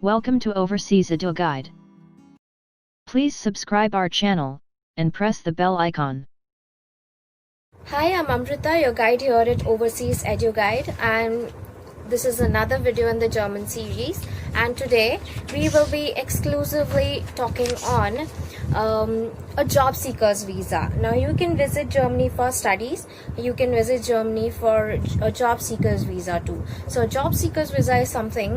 Welcome to Overseas Edu Guide. Please subscribe our channel and press the bell icon. Hi, I'm Amrita, your guide here at Overseas Edu Guide, and this is another video in the German series. And today we will be exclusively talking on a job seeker's visa. Now, you can visit Germany for studies, you can visit Germany for a job seeker's visa too. So a job seeker's visa is something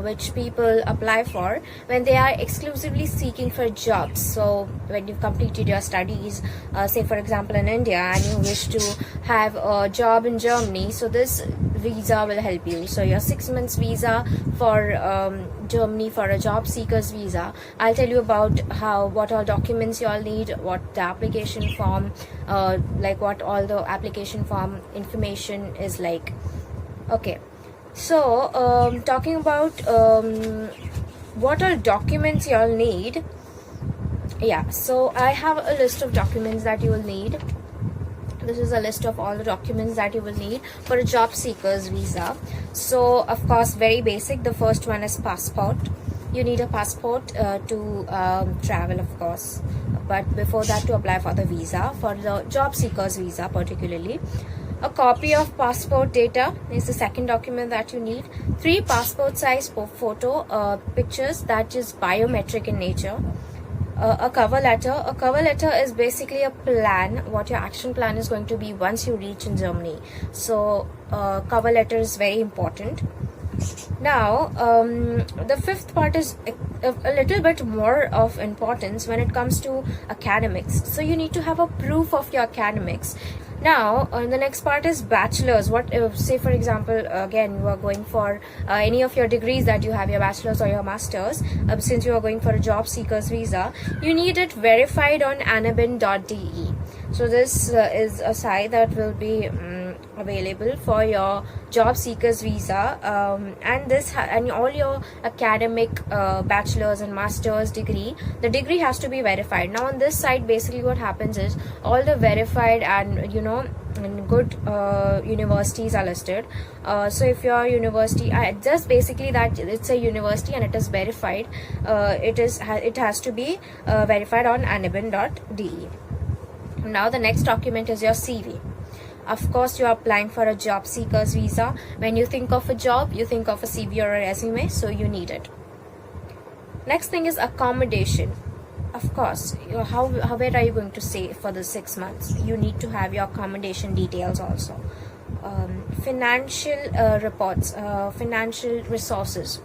which people apply for when they are exclusively seeking for jobs. So when you've completed your studies, say for example in India, and you wish to have a job in Germany, so this visa will help you. So your 6 months visa for Germany for a job seeker's visa, I'll tell you about what all documents you all need, what the application form, like what all the application form information is like. Okay, so talking about what all documents you all need. Yeah, so I have a list of documents that you will need. This is a list of all the documents that you will need for a job seeker's visa. So of course, very basic. The first one is passport. You need a passport to travel, of course, but before that, to apply for the visa, for the job seeker's visa particularly. A copy of passport data is the second document that you need. 3 passport size photo pictures that is biometric in nature. A cover letter. A cover letter is basically a plan, what your action plan is going to be once you reach in Germany. So cover letter is very important. Now the fifth part is a little bit more of importance when it comes to academics. So you need to have a proof of your academics. Now the next part is bachelor's. What say for example, again, you are going for any of your degrees that you have, your bachelor's or your master's, since you are going for a job seeker's visa, you need it verified on anabin.de. so this is a site that will be available for your job seekers visa, and and all your academic bachelor's and master's degree, the degree has to be verified. Now on this site, basically what happens is all the verified and good universities are listed. So if your university, just basically that it's a university and it is verified, it has to be verified on anabin.de. Now the next document is your CV. Of course, you are applying for a job seeker's visa. When you think of a job, you think of a CV or a resume, so you need it. Next thing is accommodation. Of course, where are you going to stay for the 6 months? You need to have your accommodation details also. Financial reports, financial resources.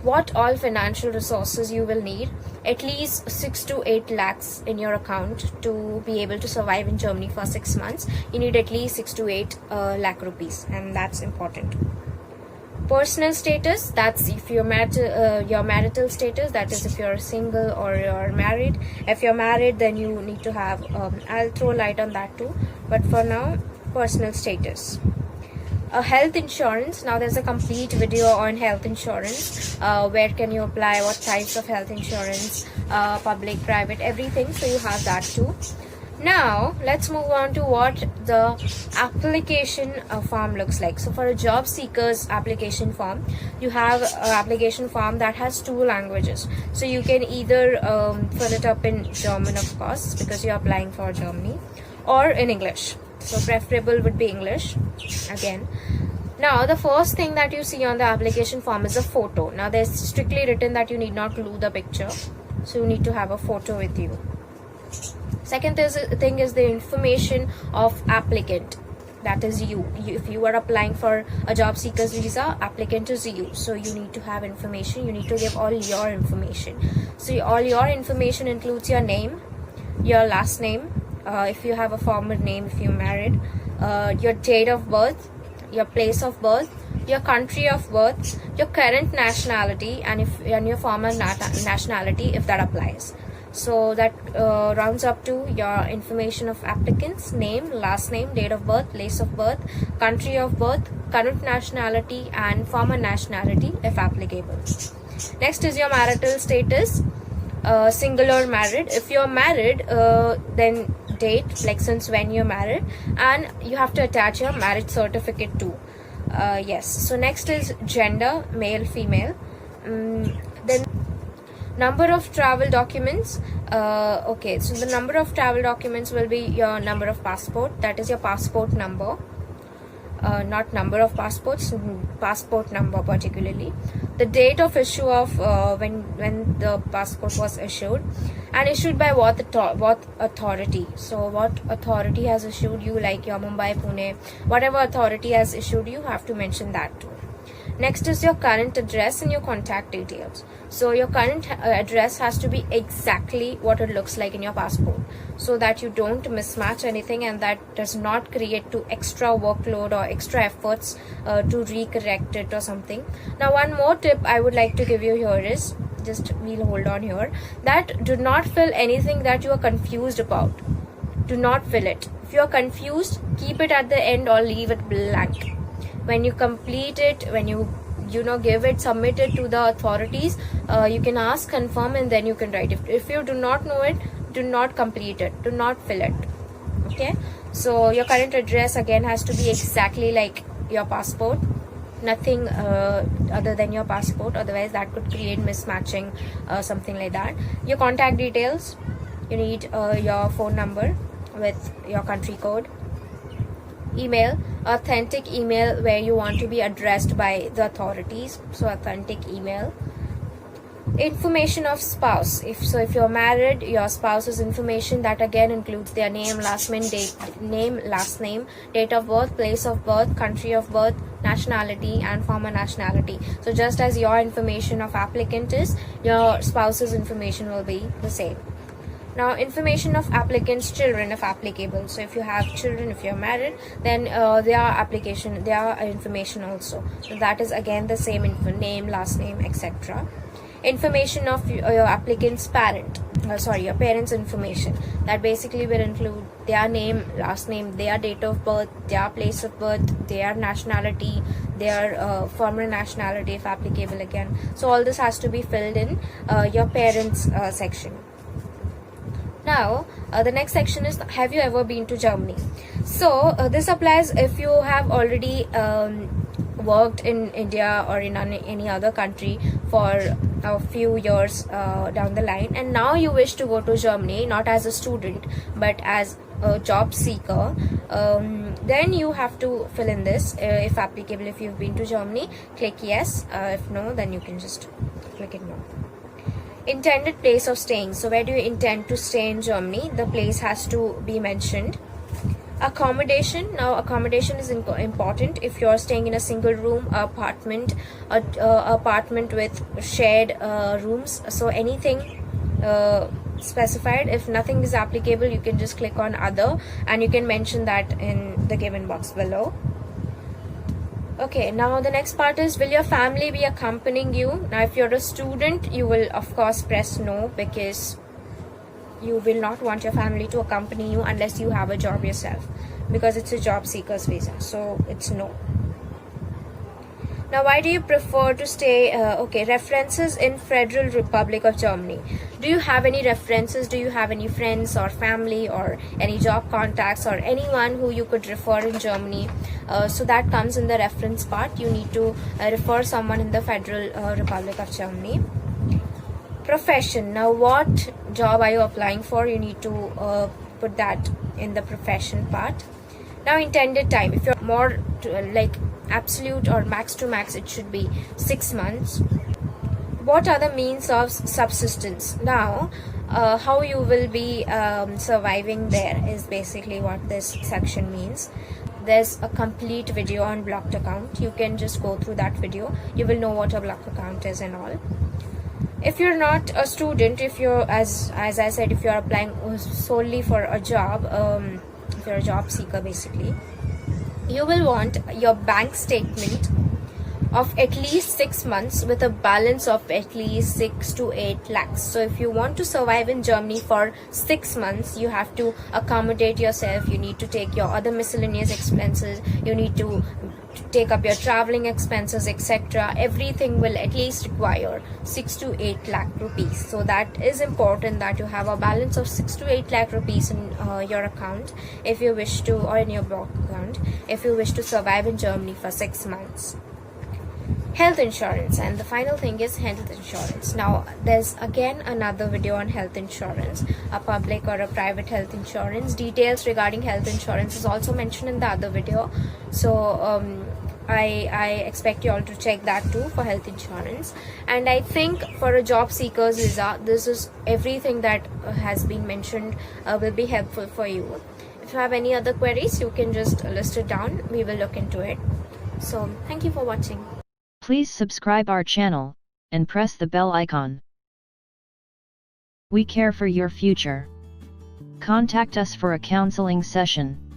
What all financial resources you will need? At least 6 to 8 lakhs in your account to be able to survive in Germany for 6 months. You need at least 6 to 8 lakh rupees, and that's important. Personal status, that's if you're married, your marital status, that is if you're single or you're married. If you're married, then you need to have, I'll throw light on that too, but for now, personal status. Health insurance. Now there's a complete video on health insurance, where can you apply, what types of health insurance, public, private, everything, so you have that too. Now let's move on to what the application form looks like. So for a job seeker's application form, you have an application form that has 2 languages. So you can either fill it up in German, of course, because you're applying for Germany, or in English. So preferable would be English again. Now the first thing that you see on the application form is a photo. Now there's strictly written that you need not glue the picture, so you need to have a photo with you. Second thing is the information of applicant, that is you. If you are applying for a job seeker's visa, applicant is you, so you need to have information. You need to give all your information. So all your information includes your name, your last name, if you have a former name, if you're married, your date of birth, your place of birth, your country of birth, your current nationality, and your former nationality if that applies. So that rounds up to your information of applicants: name, last name, date of birth, place of birth, country of birth, current nationality, and former nationality if applicable. Next is your marital status, single or married. If you're married, then date, like since when you're married, and you have to attach your marriage certificate too. Yes. So next is gender, male, female. Then number of travel documents. Okay, so the number of travel documents will be your number of passport, that is your passport number. Not number of passports, passport number particularly. The date of issue of when the passport was issued, and issued by what authority. So what authority has issued you, like your Mumbai, Pune, whatever authority has issued you have to mention that too. Next is your current address and your contact details. So your current address has to be exactly what it looks like in your passport, so that you don't mismatch anything and that does not create to extra workload or extra efforts to recorrect it or something. Now one more tip I would like to give you here is, just we'll hold on here, that do not fill anything that you are confused about. Do not fill it. If you are confused, keep it at the end or leave it blank. When you complete it, when you give it, submit it to the authorities, you can ask, confirm, and then you can write. If you do not know it, do not complete it, do not fill it. Okay, so your current address again has to be exactly like your passport, nothing other than your passport, otherwise that could create mismatching, something like that. Your contact details, you need your phone number with your country code. Email, authentic email where you want to be addressed by the authorities, so authentic email. Information of spouse, if you're married, your spouse's information, that again includes their name, last name, date of birth, place of birth, country of birth, nationality, and former nationality. So just as your information of applicant is, your spouse's information will be the same. Now information of applicants' children if applicable. So if you have children, if you're married, then their information also. So that is again the same info, name, last name, etc. Information of your applicant's parent, your parents' information. That basically will include their name, last name, their date of birth, their place of birth, their nationality, their former nationality if applicable again. So all this has to be filled in your parents section. Now the next section is, have you ever been to Germany? So this applies if you have already worked in India or in any other country for a few years down the line, and now you wish to go to Germany, not as a student but as a job seeker. Then you have to fill in this. If applicable, if you've been to Germany, click yes. If no, then you can just click it no. Intended place of staying. So where do you intend to stay in Germany? The place has to be mentioned. Accommodation. Now accommodation is important. If you're staying in a single room apartment, apartment with shared rooms, so anything specified. If nothing is applicable, you can just click on other and you can mention that in the given box below. Okay, now the next part is, will your family be accompanying you? Now if you're a student, you will of course press no, because you will not want your family to accompany you unless you have a job yourself, because it's a job seeker's visa, so it's no. Now why do you prefer to stay? References in Federal Republic of Germany. Do you have any references? Do you have any friends or family or any job contacts or anyone who you could refer in Germany? So that comes in the reference part. You need to refer someone in the Federal Republic of Germany. Profession. Now what job are you applying for? You need to put that in the profession part. Now intended time. If you're more like absolute or max to max, it should be 6 months. What are the means of subsistence? Now how you will be surviving there is basically what this section means. There's a complete video on blocked account. You can just go through that video. You will know what a blocked account is and all. If you're not a student, if you're, as I said, if you're applying solely for a job, if you're a job seeker basically, you will want your bank statement of at least 6 months with a balance of at least 6 to 8 lakhs. So if you want to survive in Germany for 6 months, you have to accommodate yourself. You need to take your other miscellaneous expenses. You need to take up your traveling expenses, etc. Everything will at least require 6 to 8 lakh rupees. So that is important, that you have a balance of 6 to 8 lakh rupees in your account if you wish to, or in your bank account, if you wish to survive in Germany for 6 months. health insurance, and the final thing is health insurance. Now there's again another video on health insurance, a public or a private health insurance. Details regarding health insurance is also mentioned in the other video, so I expect you all to check that too for health insurance. And I think for a job seekers visa, this is everything that has been mentioned will be helpful for you. If you have any other queries, you can just list it down, we will look into it. So thank you for watching. Please subscribe our channel and press the bell icon. We care for your future. Contact us for a counseling session.